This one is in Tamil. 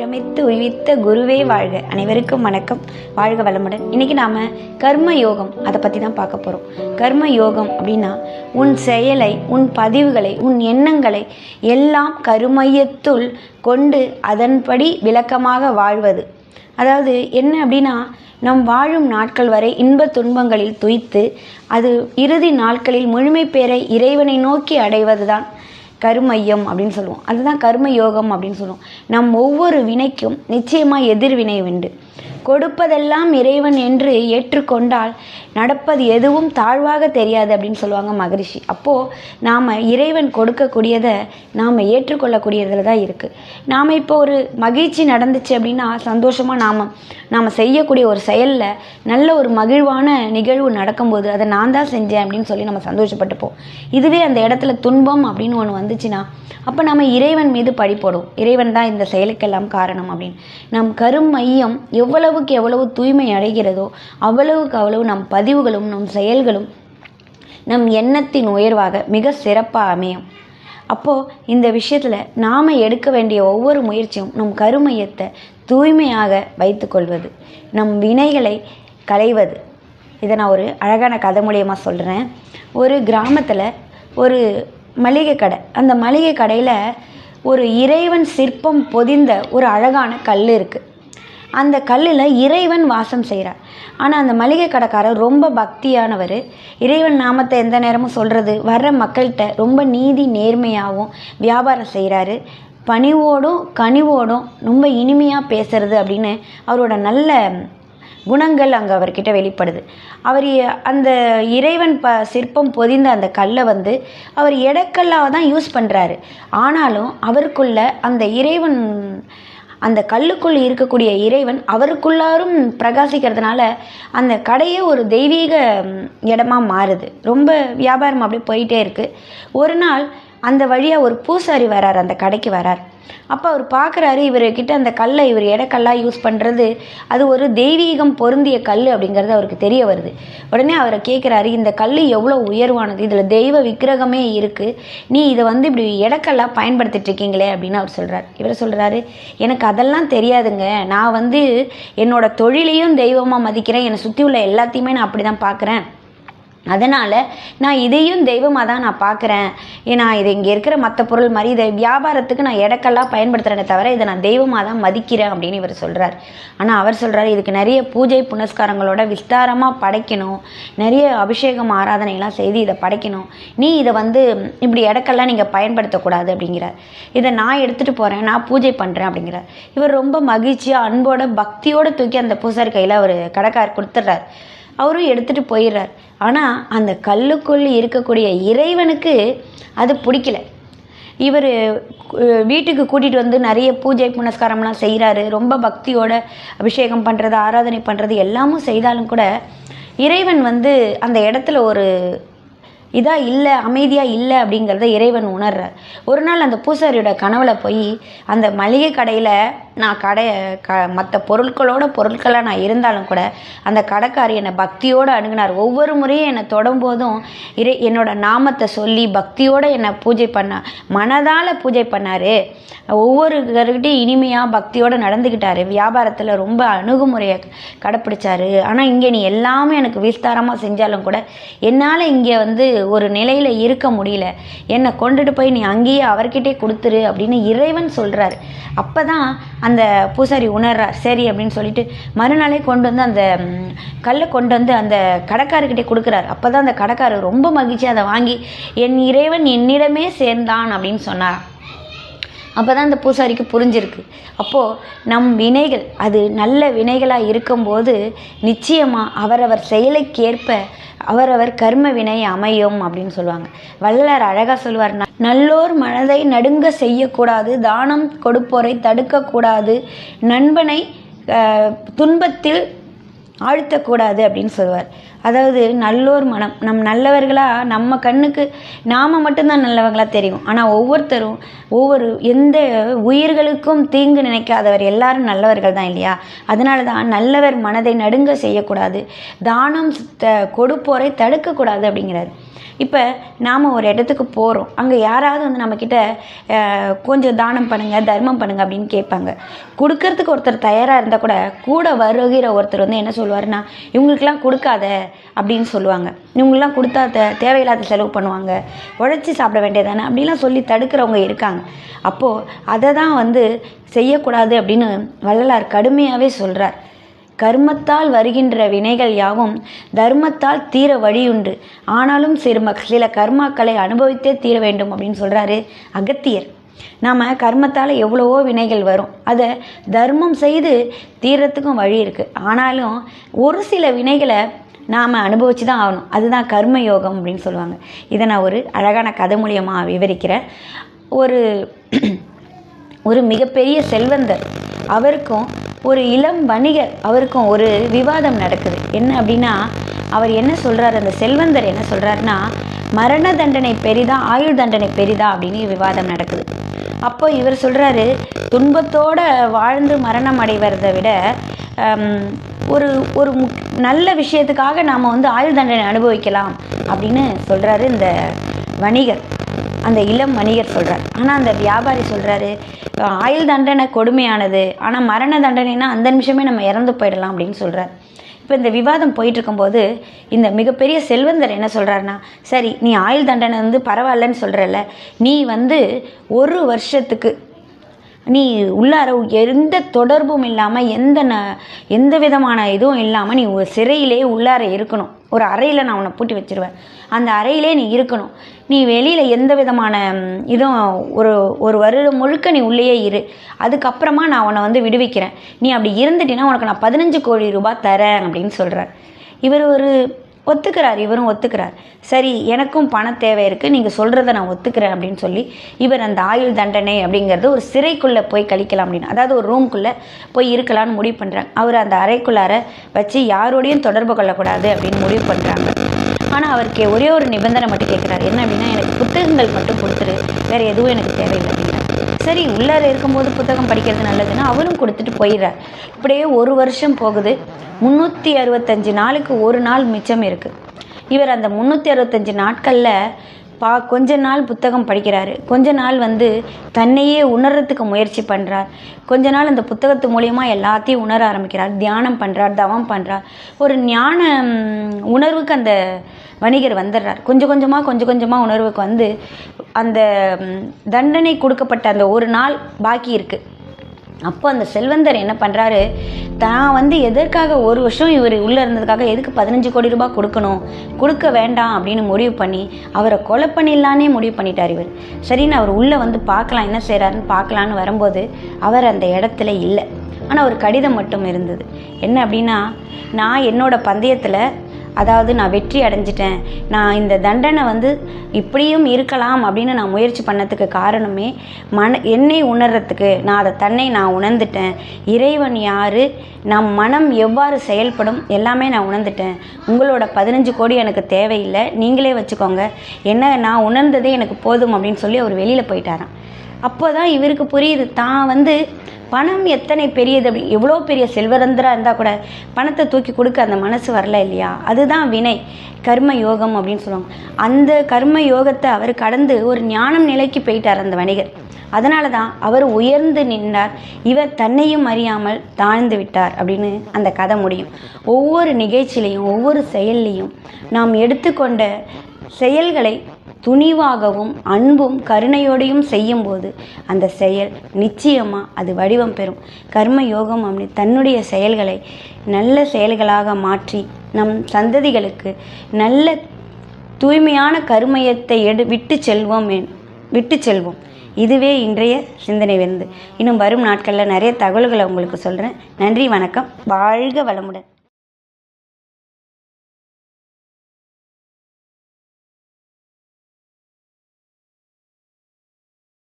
உயிரமைத்து உய்வித்த குருவே வாழ்க. அனைவருக்கும் வணக்கம், வாழ்க வளமுடன். இன்னைக்கு நாம கர்ம யோகம் அதை பற்றி தான் பார்க்க போகிறோம். கர்ம யோகம் அப்படின்னா உன் செயலை, உன் பதிவுகளை, உன் எண்ணங்களை எல்லாம் கருமையத்துள் கொண்டு அதன்படி விளக்கமாக வாழ்வது. அதாவது என்ன அப்படின்னா, நம் வாழும் நாட்கள் வரை இன்ப துன்பங்களில் துய்த்து அது இறுதி நாட்களில் முழுமை பெற இறைவனை நோக்கி அடைவது தான் கருமையம் அப்படின்னு சொல்லுவோம். அதுதான் கர்ம யோகம் அப்படின்னு சொல்லுவோம். நம் ஒவ்வொரு வினைக்கும் நிச்சயமாக எதிர்வினை உண்டு. கொடுப்பதெல்லாம் இறைவன் என்று ஏற்றுக்கொண்டால் நடப்பது எதுவும் தாழ்வாக தெரியாது அப்படின்னு சொல்லுவாங்க மகரிஷி. அப்போது நாம் இறைவன் கொடுக்கக்கூடியதை நாம் ஏற்றுக்கொள்ளக்கூடியதில் தான் இருக்குது. நாம் இப்போ ஒரு மகிழ்ச்சி நடந்துச்சு அப்படின்னா சந்தோஷமாக நாம் செய்யக்கூடிய ஒரு செயலில் நல்ல ஒரு மகிழ்வான நிகழ்வு நடக்கும்போது அதை நான் தான் செஞ்சேன் அப்படின்னு சொல்லி நம்ம சந்தோஷப்பட்டுப்போம். இதுவே அந்த இடத்துல துன்பம் அப்படின்னு ஒன்று வந்துச்சுன்னா அப்போ நம்ம இறைவன் மீது பழி போடுவோம். இறைவன் தான் இந்த செயலுக்கெல்லாம் காரணம் அப்படின்னு. நம் கருமையம் எவ்வளவுக்கு எவ்வளவு தூய்மை அடைகிறதோ அவ்வளவுக்கு அவ்வளவு நம் பதிவுகளும் நம் செயல்களும் நம் எண்ணத்தின் உயர்வாக மிக சிறப்பாக அமையும். அப்போது இந்த விஷயத்தில் நாம் எடுக்க வேண்டிய ஒவ்வொரு முயற்சியும் நம் கருமையத்தை தூய்மையாக வைத்து கொள்வது, நம் வினைகளை களைவது. இதை நான் ஒரு அழகான கதை மூலியமாக சொல்கிறேன். ஒரு கிராமத்தில் ஒரு மளிகை கடை. அந்த மளிகை கடையில் ஒரு இறைவன் சிற்பம் பொதிந்த ஒரு அழகான கல் இருக்குது. அந்த கல்லில் இறைவன் வாசம் செய்கிறார். ஆனால் அந்த மளிகை கடைக்காரர் ரொம்ப பக்தியானவர். இறைவன் நாமத்தை எந்த நேரமும் சொல்கிறது, வர்ற மக்கள்கிட்ட ரொம்ப நீதி நேர்மையாகவும் வியாபாரம் செய்கிறாரு. பணிவோடும் கனிவோடும் ரொம்ப இனிமையாக பேசுறது அப்படின்னு அவரோட நல்ல குணங்கள் அங்கே அவர்கிட்ட வெளிப்படுது. அவர் அந்த இறைவன் சிற்பம் பொதிந்த அந்த கல்லை அவர் எடக்கல்லாக தான் யூஸ் பண்ணுறாரு. ஆனாலும் அவருக்குள்ள அந்த இறைவன், அந்த கல்லுக்குள் இருக்கக்கூடிய இறைவன் அவருக்குள்ளாரும் பிரகாசிக்கிறதுனால அந்த கடையே ஒரு தெய்வீக இடமா மாறுது. ரொம்ப வியாபாரம் அப்படியே போயிட்டே இருக்குது. ஒரு நாள் அந்த வழியாக ஒரு பூசாரி வரார், அந்த கடைக்கு வரார். அப்போ அவர் பார்க்குறாரு, இவர்கிட்ட அந்த கல்லை இவர் எடக்கல்லாக யூஸ் பண்ணுறது அது ஒரு தெய்வீகம் பொருந்திய கல் அப்படிங்கிறது அவருக்கு தெரிய வருது. உடனே அவரை கேட்குறாரு, இந்த கல் எவ்வளோ உயர்வானது, இதில் தெய்வ விக்கிரகமே இருக்குது, நீ இதை இப்படி எடக்கல்லாக பயன்படுத்திட்டு இருக்கீங்களே அப்படின்னு அவர் சொல்கிறார். இவர் சொல்கிறாரு, எனக்கு அதெல்லாம் தெரியாதுங்க, நான் என்னோட தொழிலையும் தெய்வமாக மதிக்கிறேன், என்னை சுற்றி உள்ள எல்லாத்தையுமே நான் அப்படி தான் பார்க்குறேன், அதனால் நான் இதையும் தெய்வமாக தான் நான் பார்க்குறேன், ஏன்னா இது இங்கே இருக்கிற மற்ற பொருள் மாதிரி இதை வியாபாரத்துக்கு நான் எடக்கெல்லாம் பயன்படுத்துகிறேனே தவிர இதை நான் தெய்வமாக தான் மதிக்கிறேன் அப்படின்னு இவர் சொல்கிறார். ஆனால் அவர் சொல்கிறார், இதுக்கு நிறைய பூஜை புனஸ்காரங்களோட விஸ்தாரமாக படைக்கணும், நிறைய அபிஷேகம் ஆராதனைலாம் செய்து இதை படைக்கணும், நீ இதை இப்படி எடக்கெல்லாம் நீங்கள் பயன்படுத்தக்கூடாது அப்படிங்கிறார். இதை நான் எடுத்துகிட்டு போகிறேன், நான் பூஜை பண்ணுறேன் அப்படிங்கிறார். இவர் ரொம்ப மகிழ்ச்சியாக அன்போட பக்தியோடு தூக்கி அந்த பூசாரி கையில் அவர் கடைக்காரர் கொடுத்துட்றார். அவரும் எடுத்துகிட்டு போயிடுறார். ஆனால் அந்த கல்லுக்குள் இருக்கக்கூடிய இறைவனுக்கு அது பிடிக்கல. இவர் வீட்டுக்கு கூட்டிகிட்டு நிறைய பூஜை புனஸ்காரம்லாம் செய்கிறாரு. ரொம்ப பக்தியோட அபிஷேகம் பண்ணுறது, ஆராதனை பண்ணுறது எல்லாமும் செய்தாலும் கூட இறைவன் அந்த இடத்துல ஒரு இதாக இல்லை, அமைதியாக இல்லை அப்படிங்கிறத இறைவன் உணர்றார். ஒரு நாள் அந்த பூசாரியோட கனவுல போய் அந்த மளிகை கடையில் நான் மற்ற பொருட்களாக நான் இருந்தாலும் கூட அந்த கடைக்காரி என்னை பக்தியோடு அணுகினார். ஒவ்வொரு முறையும் என்னை தொடும்போதும் என்னோட நாமத்தை சொல்லி பக்தியோடு என்னை பூஜை மனதால் பூஜை பண்ணார். ஒவ்வொருக்கிட்டையும் இனிமையாக பக்தியோடு நடந்துக்கிட்டார். வியாபாரத்தில் ரொம்ப அணுகுமுறையை கடைப்பிடிச்சார். ஆனால் இங்கே நீ எல்லாமே எனக்கு விஸ்தாரமாக செஞ்சாலும் கூட என்னால் இங்கே ஒரு நிலையில் இருக்க முடியல, என்னை கொண்டுட்டு போய் நீ அங்கேயே அவர்கிட்டே கொடுத்துரு அப்படின்னு இறைவன் சொல்கிறார். அப்போ தான் அந்த பூசாரி உணர்றார். சரி அப்படின்னு சொல்லிட்டு மறுநாளே கொண்டு அந்த கல்லை கொண்டு அந்த கடைக்காரர்கிட்டே கொடுக்குறார். அப்போ தான் அந்த கடைக்காரர் ரொம்ப மகிழ்ச்சியாக அதை வாங்கி என் இறைவன் என்னிடமே சேர்ந்தான் அப்படின்னு சொன்னார். அப்போ தான் அந்த பூசாரிக்கு புரிஞ்சிருக்கு. அப்போது நம் வினைகள் அது நல்ல வினைகளாக இருக்கும்போது நிச்சயமாக அவரவர் செயலுக்கேற்ப அவரவர் கர்ம வினை அமையும் அப்படின்னு சொல்லுவாங்க. வள்ளலார் அழகாக சொல்லுவார், நல்லோர் மனதை நடுங்க செய்யக்கூடாது, தானம் கொடுப்போரை தடுக்கக்கூடாது, நண்பனை துன்பத்தில் ஆழ்த்தக்கூடாது அப்படின்னு சொல்லுவார். அதாவது நல்லோர் மனம். நல்லவர்களாக நம்ம கண்ணுக்கு நாம் மட்டும்தான் நல்லவங்களாக தெரியும். ஆனால் ஒவ்வொருத்தரும் எந்த உயிர்களுக்கும் தீங்கு நினைக்காதவர் எல்லாரும் நல்லவர்கள் தான் இல்லையா? அதனால தான் நல்லவர் மனதை நடுங்க செய்யக்கூடாது, தானம் கொடுப்போரை தடுக்கக்கூடாது அப்படிங்கிறாரு. இப்போ நாம் ஒரு இடத்துக்கு போகிறோம், அங்கே யாராவது வந்து நம்மக்கிட்ட கொஞ்சம் தானம் பண்ணுங்கள், தர்மம் பண்ணுங்கள் அப்படின்னு கேட்பாங்க. கொடுக்கறதுக்கு ஒருத்தர் தயாராக இருந்தால் கூட வருகிற ஒருத்தர் வந்து என்ன சொல்லுவாருன்னா, இவங்களுக்கெல்லாம் கொடுக்காத அப்படின்னு சொல்லுவாங்க. இவங்களாம் கொடுத்தா தேவையில்லாத செலவு பண்ணுவாங்க, உழைச்சி சாப்பிட வேண்டியதானே அப்படிலாம் சொல்லி தடுக்கிறவங்க இருக்காங்க. அப்போது அதை தான் வந்து செய்யக்கூடாது அப்படின்னு வள்ளலார் கடுமையாகவே சொல்கிறார். கர்மத்தால் வருகின்ற வினைகள் யாவும் தர்மத்தால் தீர வழியுண்டு, ஆனாலும் சில கர்மாக்களை அனுபவித்தே தீர வேண்டும் அப்படின்னு சொல்கிறாரு அகத்தியர். நாம் கர்மத்தால் எவ்வளவோ வினைகள் வரும், அதை தர்மம் செய்து தீரத்துக்கும் வழி இருக்குது. ஆனாலும் ஒரு சில வினைகளை நாம் அனுபவித்து தான் ஆகணும். அதுதான் கர்ம யோகம் அப்படின்னு சொல்லுவாங்க. இதை நான் ஒரு அழகான கதை மூலியமாக விவரிக்கிறேன். ஒரு மிகப்பெரிய செல்வந்தர் அவருக்கும் ஒரு இளம் வணிகர் அவருக்கும் ஒரு விவாதம் நடக்குது. என்ன அப்படின்னா, அவர் என்ன சொல்கிறார், அந்த செல்வந்தர் என்ன சொல்கிறாருன்னா, மரண தண்டனை பெரிதா ஆயுள் தண்டனை பெரிதா அப்படின்னு விவாதம் நடக்குது. அப்போ இவர் சொல்கிறாரு, துன்பத்தோடு வாழ்ந்து மரணம் அடைவதை விட ஒரு நல்ல விஷயத்துக்காக நாம் வந்து ஆயுள் தண்டனை அனுபவிக்கலாம் அப்படின்னு சொல்கிறாரு இந்த வணிகர், அந்த இளம் வணிகர் சொல்கிறார். ஆனால் அந்த வியாபாரி சொல்கிறாரு, ஆயுள் தண்டனை கொடுமையானது, ஆனால் மரண தண்டனைனா அந்த நிமிஷமே நம்ம இறந்து போயிடலாம் அப்படின்னு சொல்கிறார். இப்போ இந்த விவாதம் போயிட்டுருக்கும்போது இந்த மிகப்பெரிய செல்வந்தர் என்ன சொல்கிறாருன்னா, சரி நீ ஆயுள் தண்டனை வந்து பரவாயில்லன்னு சொல்கிறல்ல, நீ வந்து 1 வருஷத்துக்கு நீ உள்ளார எந்த தொடர்பும் இல்லாமல் எந்த விதமான இதுவும் இல்லாமல் நீ சிறையிலே உள்ளார இருக்கணும். ஒரு அறையில் நான் உன்னை பூட்டி வச்சிருவேன், அந்த அறையிலே நீ இருக்கணும். நீ வெளியில் எந்த விதமான இதுவும் ஒரு வருடம் முழுக்க நீ உள்ளேயே இரு, அதுக்கப்புறமா நான் உன்னை வந்து விடுவிக்கிறேன். நீ அப்படி இருந்துட்டீங்கன்னா உனக்கு நான் 15 கோடி ரூபாய் தரேன் அப்படின்னு சொல்கிறார். இவர் ஒத்துக்கிறார், இவரும் ஒத்துக்கிறார். சரி எனக்கும் பண தேவை இருக்குது, நீங்கள் சொல்கிறத நான் ஒத்துக்கிறேன் அப்படின்னு சொல்லி இவர் அந்த ஆயுள் தண்டனை அப்படிங்கிறது ஒரு சிறைக்குள்ளே போய் கழிக்கலாம் அப்படின்னு, அதாவது ஒரு ரூம்குள்ளே போய் இருக்கலாம்னு முடிவு பண்ணுறாங்க. அவர் அந்த அறைக்குள்ளார வச்சு யாரோடையும் தொடர்பு கொள்ளக்கூடாது அப்படின்னு முடிவு பண்ணுறாங்க. ஆனால் அவருக்கு ஒரே ஒரு நிபந்தனை மட்டும் கேட்குறாரு. என்ன அப்படின்னா, எனக்கு புத்தகங்கள் மட்டும் கொடுத்துரு, வேறு எதுவும் எனக்கு தேவையில்லை அப்படின்னா. சரி உள்ளார இருக்கும்போது புத்தகம் படிக்கிறது நல்லதுன்னா அவரும் கொடுத்துட்டு போயிடுறார். இப்படியே 1 வருஷம் போகுது. 365 நாளுக்கு ஒரு நாள் மிச்சம் இருக்குது. இவர் அந்த 365 நாட்களில் கொஞ்ச நாள் புத்தகம் படிக்கிறாரு, கொஞ்ச நாள் வந்து தன்னையே உணர்றதுக்கு முயற்சி பண்ணுறார், கொஞ்ச நாள் அந்த புத்தகத்து மூலியமாக எல்லாத்தையும் உணர ஆரம்பிக்கிறார், தியானம் பண்ணுறார், தவம் பண்ணுறார். ஒரு ஞான உணர்வுக்கு அந்த வணிகர் வந்துடுறார். கொஞ்சம் கொஞ்சமாக உணர்வுக்கு வந்து அந்த தண்டனை கொடுக்கப்பட்ட அந்த ஒரு நாள் பாக்கி இருக்குது. அப்போ அந்த செல்வந்தர் என்ன பண்ணுறாரு, தான் வந்து எதற்காக 1 வருஷம் இவர் உள்ளே இருந்ததுக்காக எதுக்கு 15 கோடி ரூபாய் கொடுக்க வேண்டாம் அப்படின்னு முடிவு பண்ணி அவரை கொலை பண்ணிடலானே முடிவு பண்ணிட்டார் இவர். சரின்னு அவர் உள்ளே வந்து பார்க்கலாம் என்ன செய்கிறாருன்னு பார்க்கலான்னு வரும்போது அவர் அந்த இடத்துல இல்லை. ஆனால் ஒரு கடிதம் மட்டும் இருந்தது. என்ன அப்படின்னா, நான் என்னோட பந்தயத்தில் அதாவது நான் வெற்றி அடைஞ்சிட்டேன், நான் இந்த தண்டனை வந்து இப்படியும் இருக்கலாம் அப்படின்னு நான் முயற்சி பண்ணதுக்கு காரணமே என்னை உணர்றதுக்கு, நான் அதை நான் உணர்ந்துட்டேன். இறைவன் யார், நம் மனம் எவ்வாறு செயல்படும் எல்லாமே நான் உணர்ந்துட்டேன். உங்களோட 15 கோடி எனக்கு தேவையில்லை, நீங்களே வச்சுக்கோங்க, என்ன நான் உணர்ந்ததே எனக்கு போதும் அப்படின்னு சொல்லி அவர் வெளியில் போயிட்டாராம். அப்போ தான் இவருக்கு புரியுது, தான் வந்து பணம் எத்தனை பெரியது அப்படி, எவ்வளோ பெரிய செல்வரந்தராக இருந்தால் கூட பணத்தை தூக்கி கொடுக்க அந்த மனசு வரல இல்லையா? அதுதான் வினை, கர்ம யோகம் அப்படின்னு சொல்லுவாங்க. அந்த கர்ம யோகத்தை அவர் கடந்து ஒரு ஞானம் நிலைக்கு போயிட்டார் அந்த வணிகர். அதனால தான் அவர் உயர்ந்து நின்றார், இவர் தன்னையும் அறியாமல் தாழ்ந்து விட்டார் அப்படின்னு அந்த கதை முடியும். ஒவ்வொரு நிகழ்ச்சியிலையும் ஒவ்வொரு செயல்லையும் நாம் எடுத்துக்கொண்ட செயல்களை துணிவாகவும் அன்பும் கருணையோடையும் செய்யும்போது அந்த செயல் நிச்சயமாக அது வடிவம் பெறும். கர்ம யோகம் அப்படி தன்னுடைய செயல்களை நல்ல செயல்களாக மாற்றி நம் சந்ததிகளுக்கு நல்ல தூய்மையான கருமையத்தை விட்டு செல்வோம். இதுவே இன்றைய சிந்தனை விருந்து. இன்னும் வரும் நாட்களில் நிறைய தகவல்களை உங்களுக்கு சொல்கிறேன். நன்றி, வணக்கம், வாழ்க வளமுடன்.